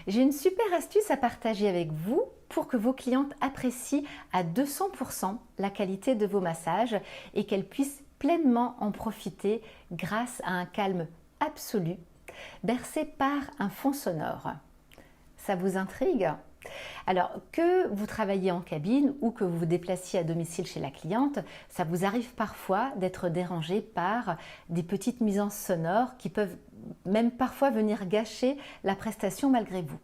J'ai une super astuce à partager avec vous pour que vos clientes apprécient à 200% la qualité de vos massages et qu'elles puissent pleinement en profiter grâce à un calme absolu, bercé par un fond sonore. Ça vous intrigue? Alors, que vous travaillez en cabine ou que vous vous déplaciez à domicile chez la cliente, ça vous arrive parfois d'être dérangé par des petites nuisances sonores qui peuvent même parfois venir gâcher la prestation malgré vous.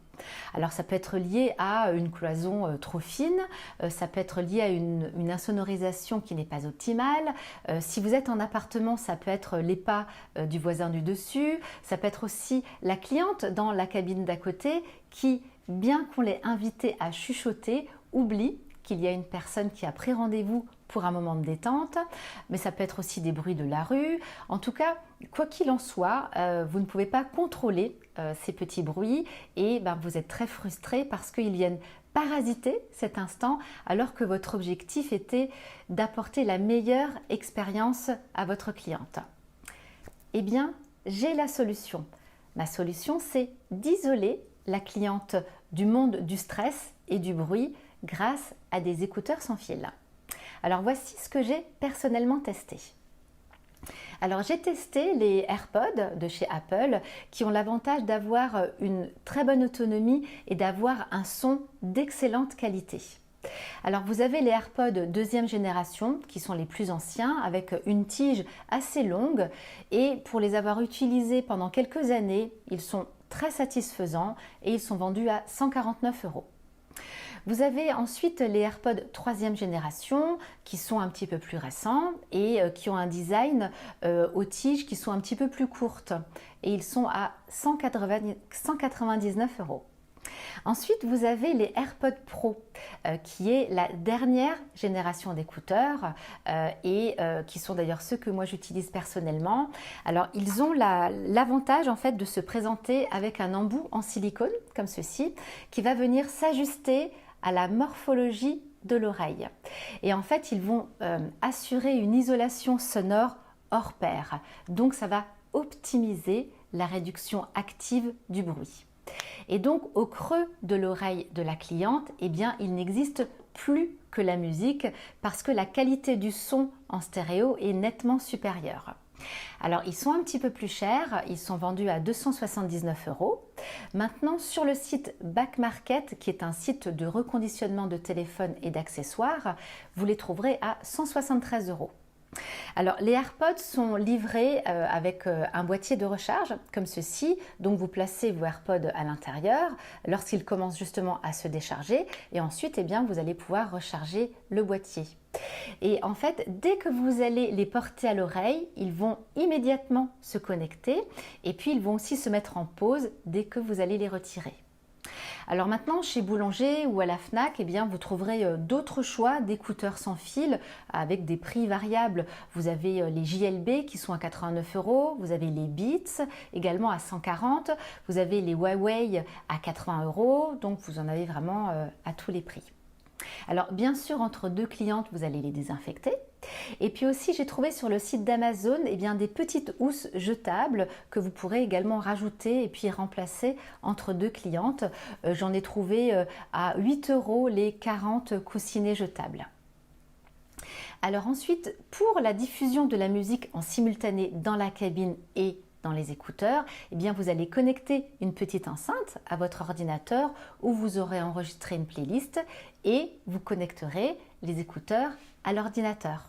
Alors ça peut être lié à une cloison trop fine, ça peut être lié à une insonorisation qui n'est pas optimale. Si vous êtes en appartement, ça peut être les pas du voisin du dessus, ça peut être aussi la cliente dans la cabine d'à côté qui, bien qu'on l'ait invitée à chuchoter, oublie qu'il y a une personne qui a pris rendez-vous pour un moment de détente, mais ça peut être aussi des bruits de la rue. En tout cas, quoi qu'il en soit, vous ne pouvez pas contrôler ces petits bruits et vous êtes très frustré parce qu'ils viennent parasiter cet instant alors que votre objectif était d'apporter la meilleure expérience à votre cliente. Eh bien, j'ai la solution. Ma solution, c'est d'isoler la cliente du monde du stress et du bruit grâce à des écouteurs sans fil. Alors voici ce que j'ai personnellement testé. Alors j'ai testé les AirPods de chez Apple qui ont l'avantage d'avoir une très bonne autonomie et d'avoir un son d'excellente qualité. Alors vous avez les AirPods deuxième génération qui sont les plus anciens avec une tige assez longue et pour les avoir utilisés pendant quelques années, ils sont très satisfaisants et ils sont vendus à 149 €. Vous avez ensuite les AirPods troisième génération qui sont un petit peu plus récents et qui ont un design aux tiges qui sont un petit peu plus courtes et ils sont à 199 €. Ensuite, vous avez les AirPods Pro qui est la dernière génération d'écouteurs et qui sont d'ailleurs ceux que moi j'utilise personnellement. Alors, ils ont l'avantage en fait de se présenter avec un embout en silicone comme ceci qui va venir s'ajuster à la morphologie de l'oreille. Et en fait, ils vont assurer une isolation sonore hors pair. Donc, ça va optimiser la réduction active du bruit. Et donc, au creux de l'oreille de la cliente, eh bien, il n'existe plus que la musique parce que la qualité du son en stéréo est nettement supérieure. Alors, ils sont un petit peu plus chers, ils sont vendus à 279 €. Maintenant, sur le site Back Market, qui est un site de reconditionnement de téléphones et d'accessoires, vous les trouverez à 173 €. Alors, les AirPods sont livrés avec un boîtier de recharge comme ceci. Donc, vous placez vos AirPods à l'intérieur lorsqu'ils commencent justement à se décharger. Et ensuite, eh bien, vous allez pouvoir recharger le boîtier. Et en fait, dès que vous allez les porter à l'oreille, ils vont immédiatement se connecter. Et puis, ils vont aussi se mettre en pause dès que vous allez les retirer. Alors maintenant, chez Boulanger ou à la Fnac, eh bien, vous trouverez d'autres choix d'écouteurs sans fil avec des prix variables. Vous avez les JLB qui sont à 89 €, vous avez les Beats également à 140 €, vous avez les Huawei à 80 €, donc vous en avez vraiment à tous les prix. Alors bien sûr, entre deux clientes, vous allez les désinfecter. Et puis aussi, j'ai trouvé sur le site d'Amazon des petites housses jetables que vous pourrez également rajouter et puis remplacer entre deux clientes. J'en ai trouvé à 8 € les 40 coussinets jetables. Alors ensuite, pour la diffusion de la musique en simultané dans la cabine et dans les écouteurs, eh bien vous allez connecter une petite enceinte à votre ordinateur où vous aurez enregistré une playlist et vous connecterez les écouteurs à l'ordinateur.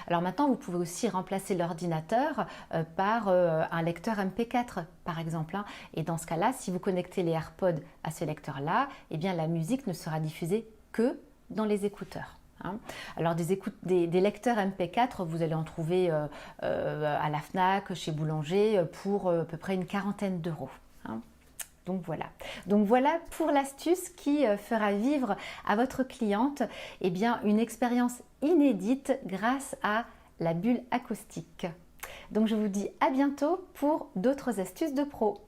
Alors maintenant, vous pouvez aussi remplacer l'ordinateur par un lecteur MP4 par exemple. Et dans ce cas-là, si vous connectez les AirPods à ce lecteur-là, eh bien la musique ne sera diffusée que dans les écouteurs. Alors des lecteurs MP4, vous allez en trouver à la Fnac, chez Boulanger, pour à peu près une quarantaine d'euros. Donc voilà pour l'astuce qui fera vivre à votre cliente une expérience inédite grâce à la bulle acoustique. Donc je vous dis à bientôt pour d'autres astuces de pro.